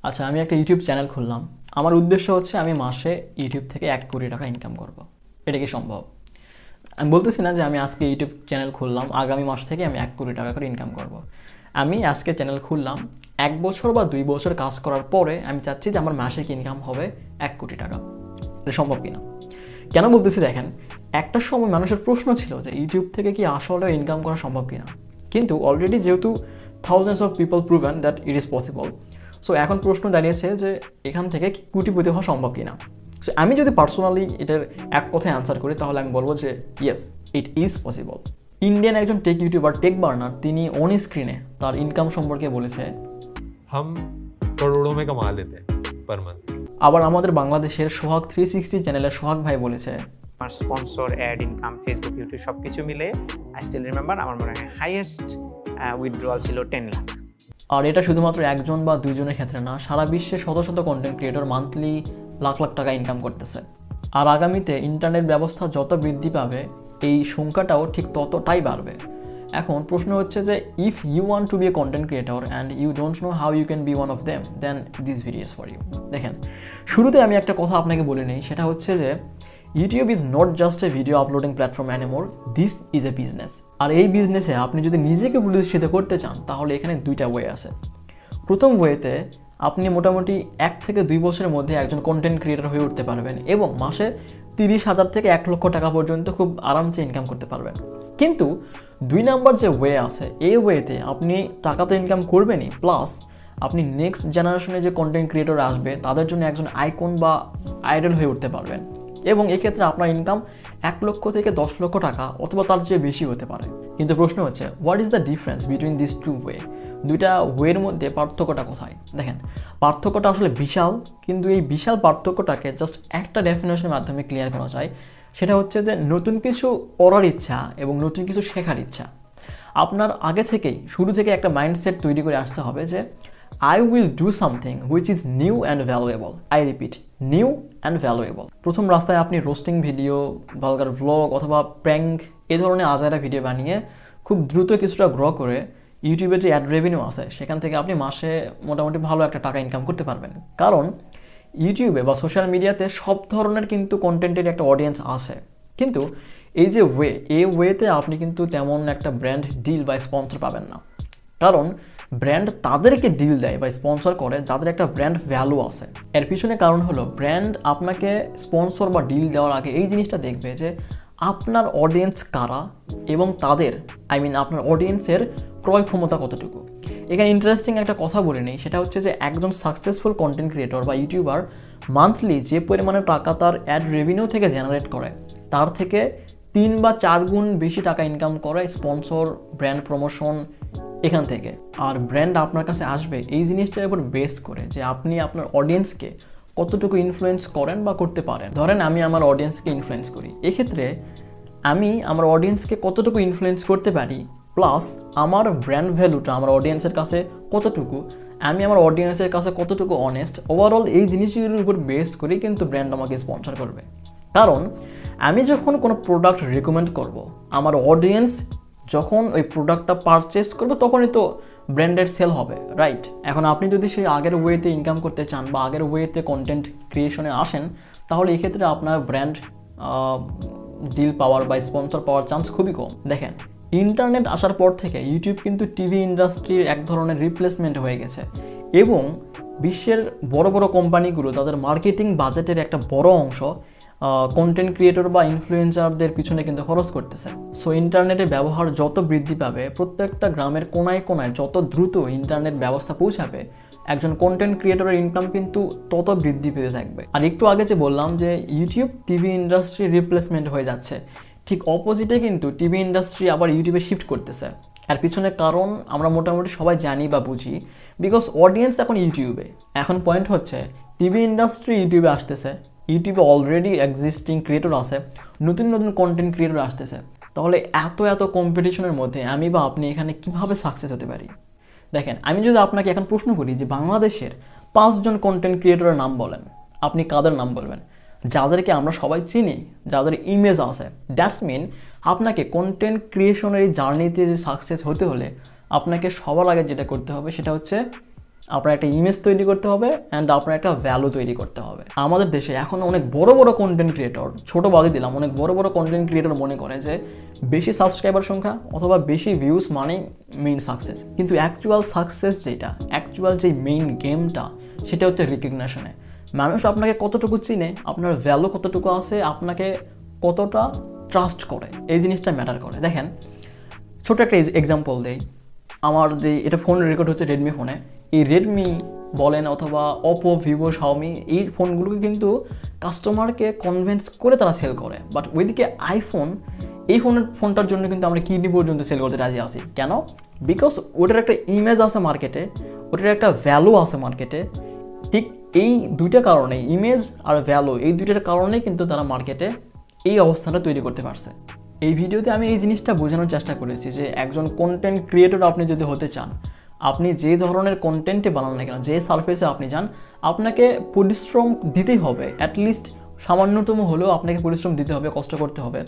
আচ্ছা, আমি একটা ইউটিউব চ্যানেল খুললাম। আমার উদ্দেশ্য হচ্ছে আমি মাসে ইউটিউব থেকে 1 কোটি টাকা ইনকাম করব। এটা কি সম্ভব? আমি বলতেছি না যে আমি আজকে ইউটিউব চ্যানেল খুললাম, আগামী মাস থেকে আমি 1 কোটি টাকা করে ইনকাম করব। আমি আজকে চ্যানেল খুললাম, 1 বছর বা 2 বছর কাজ করার পরে আমি চাচ্ছি যে আমার মাসিক ইনকাম হবে 1 কোটি টাকা। এটা সম্ভব কিনা? কেন বলতেছি দেখেন, একটা সময় মানুষের প্রশ্ন ছিল যে ইউটিউব থেকে কি আসলে ইনকাম করা সম্ভব কিনা, কিন্তু অলরেডি যেহেতু thousands of people proven that it is possible, so এখন প্রশ্ন দাঁড়িয়েছে যে এখান থেকে কোটিপতি হওয়া সম্ভব কিনা। সো আমি যদি পার্সোনালি এটার এক কথায় আনসার করি তাহলে আমি বলবো যে yes, it is possible. Indian একজন টেক ইউটিউবার, টেক বার্নার, তিনি অন স্ক্রিনে তার ইনকাম সম্পর্কে বলেছে हम करोड़ों में कमा लेते हैं पर मंथ। আবার আমাদের বাংলাদেশের সোহাগ 360 চ্যানেলের সোহাগ ভাই বলেছে আমার sponsor, ad, income, Facebook, YouTube সব কিছু মিলে আই স্টিল রিমেম্বার আমার মনে হয় হাইয়েস্ট উইথড্রয়াল ছিল 10 লাখ। আর এটা শুধুমাত্র একজন বা দুইজনের ক্ষেত্রে না, সারা বিশ্বে শত শত content creator monthly lakh lakh টাকা ইনকাম করতেছে। আর আগামীতে ইন্টারনেট ব্যবস্থা যত বৃদ্ধি পাবে এই সংখ্যাটাও ঠিক ততটাই বাড়বে। এখন প্রশ্ন হচ্ছে যে if you want to be a content creator and you don't know how you can be one of them, then this video is for you. দেখেন, শুরুতে আমি একটা কথা আপনাকে বলে নিই, সেটা হচ্ছে যে YouTube is not just a video uploading platform anymore, this is a business. আর এই বিজনেসে আপনি যদি নিজেকে প্রতিষ্ঠিত করতে চান তাহলে এখানে দুইটা ওয়ে আছে। প্রথম ওয়েতে আপনি মোটামুটি 1 থেকে 2 বছরের মধ্যে একজন কন্টেন্ট ক্রিয়েটর হয়ে উঠতে পারবেন এবং মাসে 30,000 থেকে 1 লক্ষ টাকা পর্যন্ত খুব আরামসে ইনকাম করতে পারবেন। কিন্তু 2 নাম্বার যে ওয়ে আছে, এই ওয়েতে আপনি টাকা তো ইনকাম করবেনই, প্লাস আপনি নেক্সট জেনারেশনে যে কন্টেন্ট ক্রিয়েটর আসবে তাদের জন্য একজন আইকন বা আইডল হয়ে উঠতে পারবেন এবং এক্ষেত্রে আপনার ইনকাম 1 লক্ষ থেকে 10 লক্ষ টাকা অথবা তার চেয়ে বেশি হতে পারে। কিন্তু প্রশ্ন হচ্ছে what is the difference between this two way? দুইটা ওয়ের মধ্যে পার্থক্যটা কোথায়? দেখেন, পার্থক্যটা আসলে বিশাল, কিন্তু এই বিশাল পার্থক্যটাকে জাস্ট একটা ডেফিনেশনের মাধ্যমে ক্লিয়ার করা যায়। সেটা হচ্ছে যে নতুন কিছু করার ইচ্ছা এবং নতুন কিছু শেখার ইচ্ছা। আপনার আগে থেকেই, শুরু থেকে একটা মাইন্ডসেট তৈরি করে আসতে হবে যে I will do something which is new and valuable. I repeat, new and valuable. প্রথম রাস্তায় আপনি রোস্টিং ভিডিও, ভালগার ভ্লগ অথবা প্র্যাঙ্ক এই ধরনের আজাইরা ভিডিও বানিয়ে খুব দ্রুত কিছুটা গ্রো করে ইউটিউবে যে অ্যাড রেভিনিউ আছে সেখান থেকে আপনি মাসে মোটামুটি ভালো একটা টাকা ইনকাম করতে পারবেন। কারণ ইউটিউবে বা সোশ্যাল মিডিয়াতে সব ধরনের কিন্তু কন্টেন্টের একটা অডিয়েন্স আছে, কিন্তু এই যে ওয়ে, এই ওয়েতে আপনি কিন্তু তেমন একটা ব্র্যান্ড ডিল বা স্পন্সর পাবেন না। কারণ ব্র্যান্ড তাদেরকে ডিল দেয় বা স্পন্সর করে যাদের একটা ব্র্যান্ড ভ্যালু আছে। এর পিছনে কারণ হলো ব্র্যান্ড আপনাকে স্পন্সর বা ডিল দেওয়ার আগে এই জিনিসটা দেখবে যে আপনার অডিয়েন্স কারা এবং তাদের আপনার অডিয়েন্সের ক্রয় ক্ষমতা কতটুকু। এখানে ইন্টারেস্টিং একটা কথা বলে নেই, সেটা হচ্ছে যে একজন সাকসেসফুল কন্টেন্ট ক্রিয়েটর বা ইউটিউবার মান্থলি যে পরিমাণে টাকা তার অ্যাড রেভিনিউ থেকে জেনারেট করে তার থেকে 3 বা 4 গুণ বেশি টাকা ইনকাম করে স্পন্সর, ব্র্যান্ড প্রমোশন এখান থেকে। আর ব্র্যান্ড আপনার কাছে আসবে এই জিনিসটার উপর বেস করে যে আপনি আপনার অডিয়েন্সকে কতটুকু ইনফ্লুয়েন্স করেন বা করতে পারেন। ধরেন আমি আমার অডিয়েন্সকে ইনফ্লুয়েন্স করি, এক্ষেত্রে আমি আমার অডিয়েন্সকে কতটুকু ইনফ্লুয়েন্স করতে পারি প্লাস আমার ব্র্যান্ড ভ্যালুটা আমার অডিয়েন্সের কাছে কতটুকু, আমি আমার অডিয়েন্সের কাছে কতটুকু অনেস্ট, ওভারঅল এই জিনিসগুলোর উপর বেস করেই কিন্তু ব্র্যান্ড আমাকে স্পন্সর করবে। কারণ আমি যখন কোনো প্রোডাক্ট রেকমেন্ড করব, আমার অডিয়েন্স যখন ওই প্রোডাক্টটা পারচেস করবে তখনই তো ব্র্যান্ডের সেল হবে, রাইট? এখন আপনি যদি সেই আগের ওয়েতে ইনকাম করতে চান বা আগের ওয়েতে কন্টেন্ট ক্রিয়েশনে আসেন তাহলে এক্ষেত্রে আপনার ব্র্যান্ড ডিল পাওয়ার বা স্পন্সর পাওয়ার চান্স খুবই কম। দেখেন, ইন্টারনেট আসার পর থেকে ইউটিউব কিন্তু টিভি ইন্ডাস্ট্রির এক ধরনের রিপ্লেসমেন্ট হয়ে গেছে এবং বিশ্বের বড় বড় কোম্পানিগুলো তাদের মার্কেটিং বাজেটের একটা বড় অংশ কন্টেন্ট ক্রিয়েটর বা ইনফ্লুয়েন্সারদের পিছনে কিন্তু খরচ করতেছে। সো ইন্টারনেটের ব্যবহার যত বৃদ্ধি পাবে, প্রত্যেকটা গ্রামের কোনায় কোনায় যত দ্রুত ইন্টারনেট ব্যবস্থা পৌঁছাবে, একজন কন্টেন্ট ক্রিয়েটরের ইনকাম কিন্তু তত বৃদ্ধি পেতে থাকবে। আর একটু আগে যে বললাম যে ইউটিউব টিভি ইন্ডাস্ট্রি রিপ্লেসমেন্ট হয়ে যাচ্ছে, ঠিক অপোজিটে কিন্তু টিভি ইন্ডাস্ট্রি আবার ইউটিউবে শিফট করতেছে। আর পিছনে কারণ আমরা মোটামুটি সবাই জানি বা বুঝি, বিকজ অডিয়েন্স এখন ইউটিউবে। এখন পয়েন্ট হচ্ছে টিভি ইন্ডাস্ট্রি ইউটিউবে আসতেছে, ইউটিউবে অলরেডি এক্সিস্টিং ক্রিয়েটর আছে, নতুন নতুন কন্টেন্ট ক্রিয়েটর আসতেছে, তাহলে এত কম্পিটিশনের মধ্যে আমি বা আপনি এখানে কিভাবে সাকসেস হতে পারি? দেখেন, আমি যদি আপনাকে এখন প্রশ্ন করি যে বাংলাদেশের 5 জন কন্টেন্ট ক্রিয়েটরের নাম বলেন, আপনি কাদের নাম বলবেন? যাদেরকে আমরা সবাই চিনি, যাদের ইমেজ আছে। দ্যাটস মিন আপনাকে কন্টেন্ট ক্রিয়েশনের এই জার্নিতে যে সাকসেস হতে হলে আপনাকে সবার আগে যেটা করতে হবে সেটা হচ্ছে আপনার একটা ইমেজ তৈরি করতে হবে অ্যান্ড আপনার একটা ভ্যালু তৈরি করতে হবে। আমাদের দেশে এখন অনেক বড় বড় কন্টেন্ট ক্রিয়েটর, ছোটো বাদই দিলাম, অনেক বড় বড় কন্টেন্ট ক্রিয়েটর মনে করে যে বেশি সাবস্ক্রাইবার সংখ্যা অথবা বেশি ভিউজ মানেই মেইন সাকসেস। কিন্তু অ্যাকচুয়াল সাকসেস যেটা, অ্যাকচুয়াল যে মেইন গেমটা, সেটা হচ্ছে রিকগনিশনে। মানুষ আপনাকে কতটুকু চিনে, আপনার ভ্যালু কতটুকু আছে, আপনাকে কতটা ট্রাস্ট করে, এই জিনিসটা ম্যাটার করে। দেখেন, ছোট একটা এক্সাম্পল দেই। আমার যে এটা ফোন রেকর্ড হচ্ছে রেডমি ফোনে, এই রেডমি বলেন অথবা ওপো, ভিভো, শাওমি, এই ফোনগুলোকে কিন্তু কাস্টমারকে কনভিন্স করে তারা সেল করে। বাট ওইদিকে আইফোন, এই ফোনটার জন্য কিন্তু আমরা কিডনি পর্যন্ত সেল করতে রাজি আছি। কেন? বিকজ ওটার একটা ইমেজ আছে মার্কেটে, ওটার একটা ভ্যালু আছে মার্কেটে। ঠিক এই দুইটা কারণে, ইমেজ আর ভ্যালু, এই দুইটার কারণে কিন্তু তারা মার্কেটে এই অবস্থাটা তৈরি করতে পারছে। এই ভিডিওতে আমি এই জিনিসটা বোঝানোর চেষ্টা করেছি যে একজন কন্টেন্ট ক্রিয়েটর আপনি যদি হতে চান, আপনি যে ধরনের কন্টেন্টে বানান না কেন, যে সারফেসে আপনি যান, আপনাকে পরিশ্রম দিতেই হবে। অ্যাটলিস্ট সামান্যতম হলেও আপনাকে পরিশ্রম দিতে হবে, কষ্ট করতে হবে।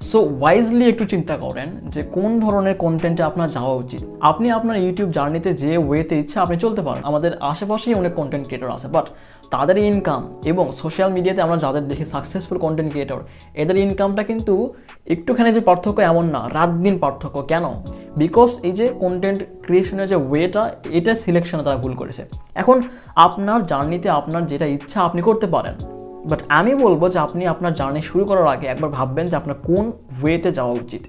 সো ওয়াইজলি একটু চিন্তা করেন যে কোন ধরনের কন্টেন্টে আপনার যাওয়া উচিত। আপনি আপনার ইউটিউব জার্নিতে যে ওয়েতে ইচ্ছা আপনি চলতে পারেন। আমাদের আশেপাশেই অনেক কন্টেন্ট ক্রিয়েটর আছে, বাট তাদের ইনকাম এবং সোশ্যাল মিডিয়াতে আমরা যাদের দেখি সাকসেসফুল কন্টেন্ট ক্রিয়েটর, এদের ইনকামটা কিন্তু একটুখানি যে পার্থক্য এমন না, রাত দিন পার্থক্য। কেন? বিকজ এই যে কন্টেন্ট ক্রিয়েশনের যে ওয়েটা, এটা সিলেকশনে তারা ভুল করেছে। এখন আপনার জার্নিতে আপনার যেটা ইচ্ছা আপনি করতে পারেন, বাট আমি বলবো যে আপনি আপনার জার্নি শুরু করার আগে একবার ভাববেন যে আপনার কোন ওয়েতে যাওয়া উচিত।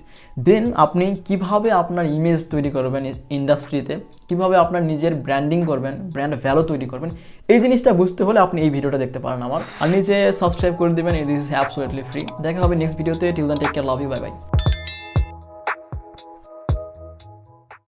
দেন আপনি কিভাবে আপনার ইমেজ তৈরি করবেন ইন্ডাস্ট্রিতে, কিভাবে আপনার নিজের ব্র্যান্ডিং করবেন, ব্র্যান্ড ভ্যালু তৈরি করবেন, এই জিনিসটা বুঝতে হলে আপনি এই ভিডিওটা দেখতে পারেন আমার। আর নিচে সাবস্ক্রাইব করে দেবেন, দিস ইজ অ্যাবসলিউটলি ফ্রি। দেখা হবে নেক্সট ভিডিওতে। Till then take care, love you, bye by.